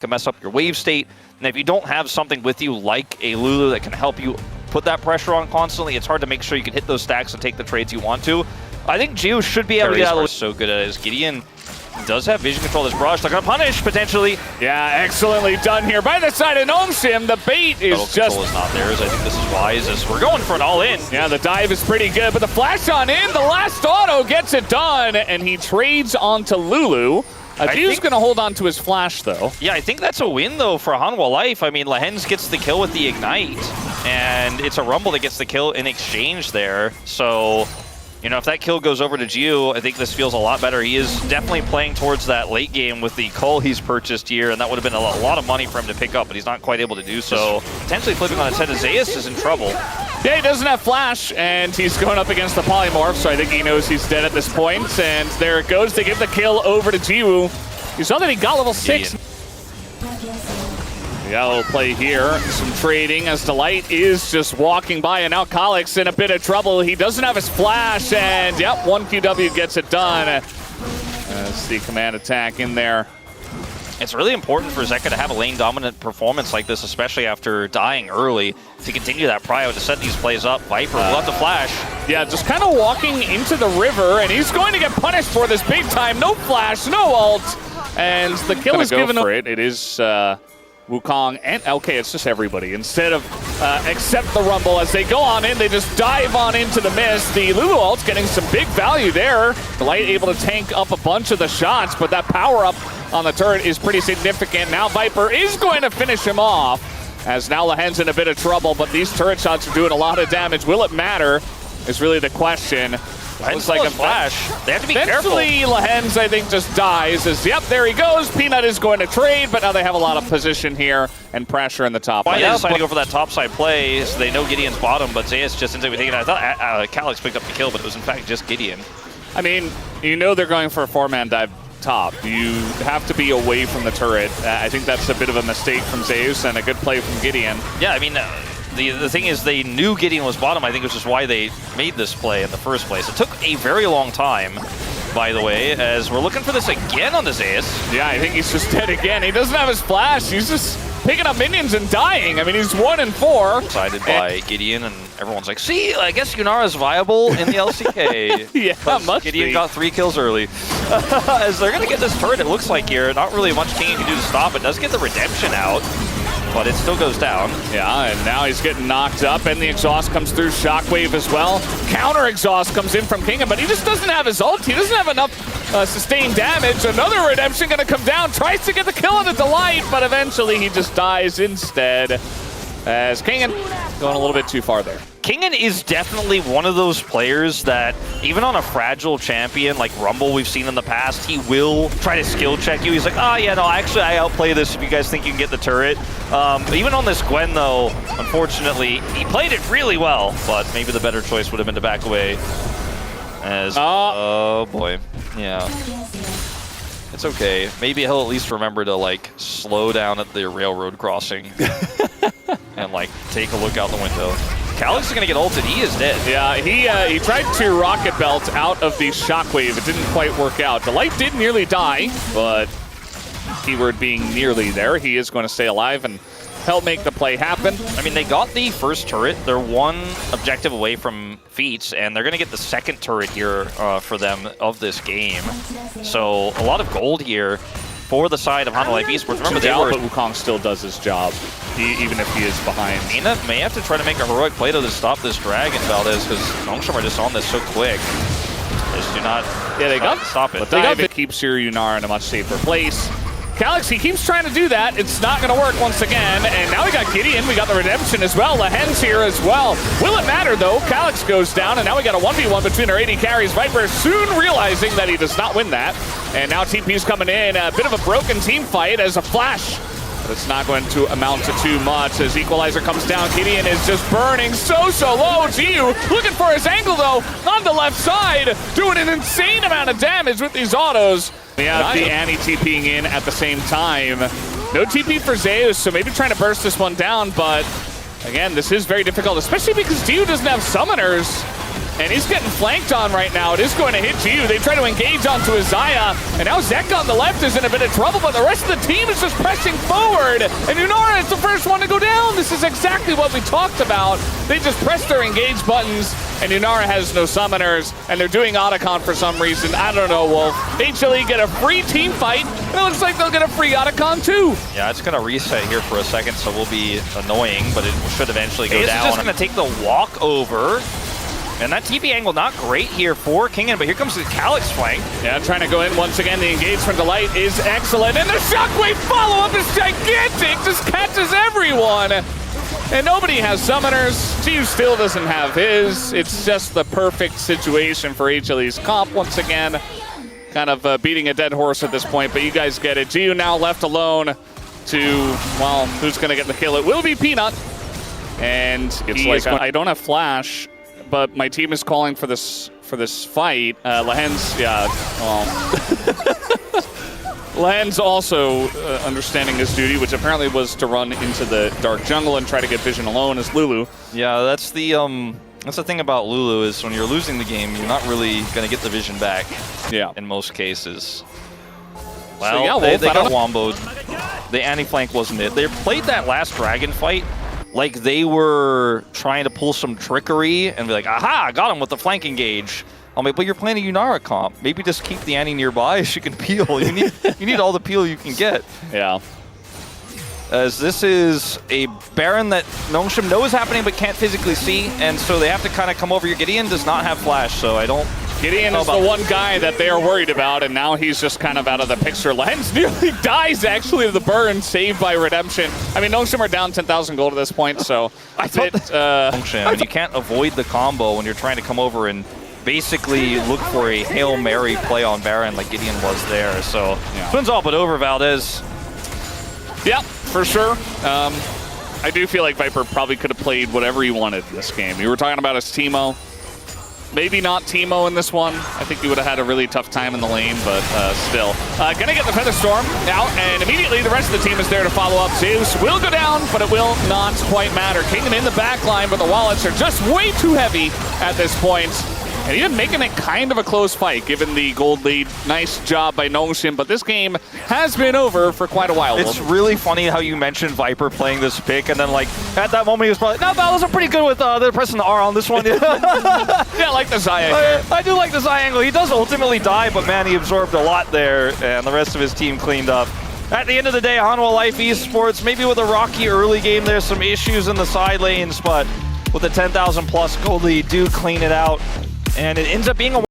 can mess up your wave state. And if you don't have something with you like a Lulu that can help you put that pressure on constantly, it's hard to make sure you can hit those stacks and take the trades you want to. I think Zeus should be able to get out of so good at it as Gideon does have vision control of this brush. They're going to punish, potentially. Yeah, excellently done here by the side of Gnome. The bait is just... Control is not theirs. I think this is wise as we're going for an all-in. Yeah, the dive is pretty good, but the flash on in, the last auto gets it done, and he trades onto Lulu. Zeus going to hold on to his flash, though. Yeah, I think that's a win, though, for Hanwha Life. I mean, Lehens gets the kill with the Ignite, and it's a Rumble that gets the kill in exchange there. So, you know, if that kill goes over to Geo, I think this feels a lot better. He is definitely playing towards that late game with the cull he's purchased here, and that would have been a lot of money for him to pick up, but he's not quite able to do so. Potentially flipping on its head, Zeus is in trouble. Yeah, he doesn't have flash, and he's going up against the polymorph, so I think he knows he's dead at this point. And there it goes. They give the kill over to Jiwoo. You saw that he got level 6. Yeah, we'll play here. Some trading as Delight is just walking by, and now Kalix in a bit of trouble. He doesn't have his flash, and yep, 1 QW gets it done. That's the command attack in there. It's really important for Zeka to have a lane-dominant performance like this, especially after dying early, to continue that prio to set these plays up. Viper will have to flash. Yeah, just kind of walking into the river, and he's going to get punished for this big time. No flash, no ult, and the kill is given for it. It is Wukong and okay, it's just everybody. Instead of accept the Rumble as they go on in, they just dive on into the mist. The Lulu ult's getting some big value there. Delight able to tank up a bunch of the shots, but that power-up on the turret is pretty significant. Now Viper is going to finish him off, as now Lehen's in a bit of trouble, but these turret shots are doing a lot of damage. Will it matter is really the question. Looks like a flash. They have to be careful. Eventually, Lehens, I think, just dies. As, yep, there he goes. Peanut is going to trade, but now they have a lot of position here and pressure in the top. Why they decided to go for that topside play, so they know Gideon's bottom, but Zeus just ends up taking it. I thought Kalix picked up the kill, but it was in fact just Gideon. I mean, you know they're going for a 4-man dive top. You have to be away from the turret. I think that's a bit of a mistake from Zeus and a good play from Gideon. Yeah, I mean, the thing is they knew Gideon was bottom, I think, which is why they made this play in the first place. It took a very long time, by the way, as we're looking for this again on the Zeus. Yeah, I think he's just dead again. He doesn't have his flash. He's just picking up minions and dying. I mean, he's 1 and 4. Decided by Gideon, and everyone's like, see, I guess Yunara's viable in the LCK. Yeah, must Gideon be. got 3 kills early. As they're going to get this turret, it looks like here. Not really much King can do to stop it. Does get the redemption out, but it still goes down. Yeah, and now he's getting knocked up, and the exhaust comes through. Shockwave as well. Counter exhaust comes in from Kingham, but he just doesn't have his ult. He doesn't have enough sustained damage. Another redemption going to come down. Tries to get the kill on the Delight, but eventually he just dies instead. As Kingham going a little bit too far there. Kingan is definitely one of those players that, even on a fragile champion like Rumble we've seen in the past, he will try to skill check you. He's like, oh yeah, no, actually I outplay this if you guys think you can get the turret. Even on this Gwen though, unfortunately, he played it really well, but maybe the better choice would have been to back away. As, oh boy, yeah. It's okay. Maybe he'll at least remember to like slow down at the railroad crossing and like take a look out the window. Kalix is going to get ulted. He is dead. Yeah, he tried to rocket belt out of the shockwave. It didn't quite work out. Delight did nearly die, but keyword being nearly there. He is going to stay alive and help make the play happen. I mean, they got the first turret. They're 1 objective away from feats, and they're going to get the second turret here for them of this game. So a lot of gold here for the side of Hanwha Life Esports. Remember, but Wukong still does his job, even if he is behind. Nina may have to try to make a heroic play to stop this dragon, Valdez, because Nongshim are just on this so quick. They just do not stop it. But it keeps your Yunara in a much safer place. Kalix, he keeps trying to do that. It's not going to work once again. And now we got Gideon. We got the redemption as well. Lehen's here as well. Will it matter, though? Kalix goes down, and now we got a 1v1 between our AD carries. Viper soon realizing that he does not win that. And now TP's coming in. A bit of a broken team fight as a flash. But it's not going to amount to too much as Equalizer comes down. Gideon is just burning so low. Gio looking for his angle, though, on the left side. Doing an insane amount of damage with these autos. We have the Annie TPing in at the same time. No TP for Zeus, so maybe trying to burst this one down, but again, this is very difficult, especially because Gio doesn't have summoners. And he's getting flanked on right now. It is going to hit you. They try to engage onto Isaiah. And now Zek on the left is in a bit of trouble, but the rest of the team is just pressing forward. And Unara is the first one to go down. This is exactly what we talked about. They just press their engage buttons, and Unara has no summoners, and they're doing Otacon for some reason. I don't know, Wolf. HLE get a free team fight, and it looks like they'll get a free Otacon too. Yeah, it's going to reset here for a second, so we'll be annoying, but it should eventually go down. It's just going to take the walk over. And that TP angle not great here for Kingen, but here comes the Calyx flank. Yeah, trying to go in once again. The engage from Delight is excellent, and the Shockwave follow-up is gigantic, just catches everyone. And nobody has summoners. Zeus still doesn't have his. It's just the perfect situation for HLE's comp once again. Kind of beating a dead horse at this point, but you guys get it. Gio now left alone to, well, who's going to get the kill? It will be Peanut. And it's like, I don't have flash, but my team is calling for this fight. Lahen's, yeah, well. Lahen's also understanding his duty, which apparently was to run into the dark jungle and try to get vision alone as Lulu. Yeah, that's the thing about Lulu is when you're losing the game, you're not really going to get the vision back. Yeah. In most cases. Well, so, yeah, Wolf, they got womboed. The anti-flank wasn't it. They played that last dragon fight like they were trying to pull some trickery and be like, aha, I got him with the flank engage. I'm like, but you're playing a Unara comp. Maybe just keep the Annie nearby so you can peel. You need all the peel you can get. Yeah. As this is a Baron that Nongshim knows happening but can't physically see, and so they have to kind of come over here. Gideon does not have flash, so I don't. Gideon is the one guy that they are worried about, and now he's just kind of out of the picture. Lens nearly dies, actually, to the burn, saved by Redemption. I mean, Nongshim are down 10,000 gold at this point, so I thought Nongshim, and you can't avoid the combo when you're trying to come over and basically look for a Hail Mary play on Baron like Gideon was there. So, yeah. Twins all but over, Valdez. Yeah, for sure. I do feel like Viper probably could have played whatever he wanted in this game. You were talking about his Teemo. Maybe not Teemo in this one. I think he would have had a really tough time in the lane, but still. Gonna get the Featherstorm out, and immediately the rest of the team is there to follow up. Zeus will go down, but it will not quite matter. Kingdom in the back line, but the wallets are just way too heavy at this point. And even making it kind of a close fight, given the gold lead. Nice job by Nongshim, but this game has been over for quite a while. It's really funny how you mentioned Viper playing this pick, and then like at that moment he was probably, no, Battles are pretty good with they're pressing the R on this one. Yeah, I like the Zaya. I do like the Zaya angle. He does ultimately die, but man, he absorbed a lot there, and the rest of his team cleaned up. At the end of the day, Hanwha Life Esports, maybe with a rocky early game, there's some issues in the side lanes, but with the 10,000 plus gold lead, do clean it out. And it ends up being a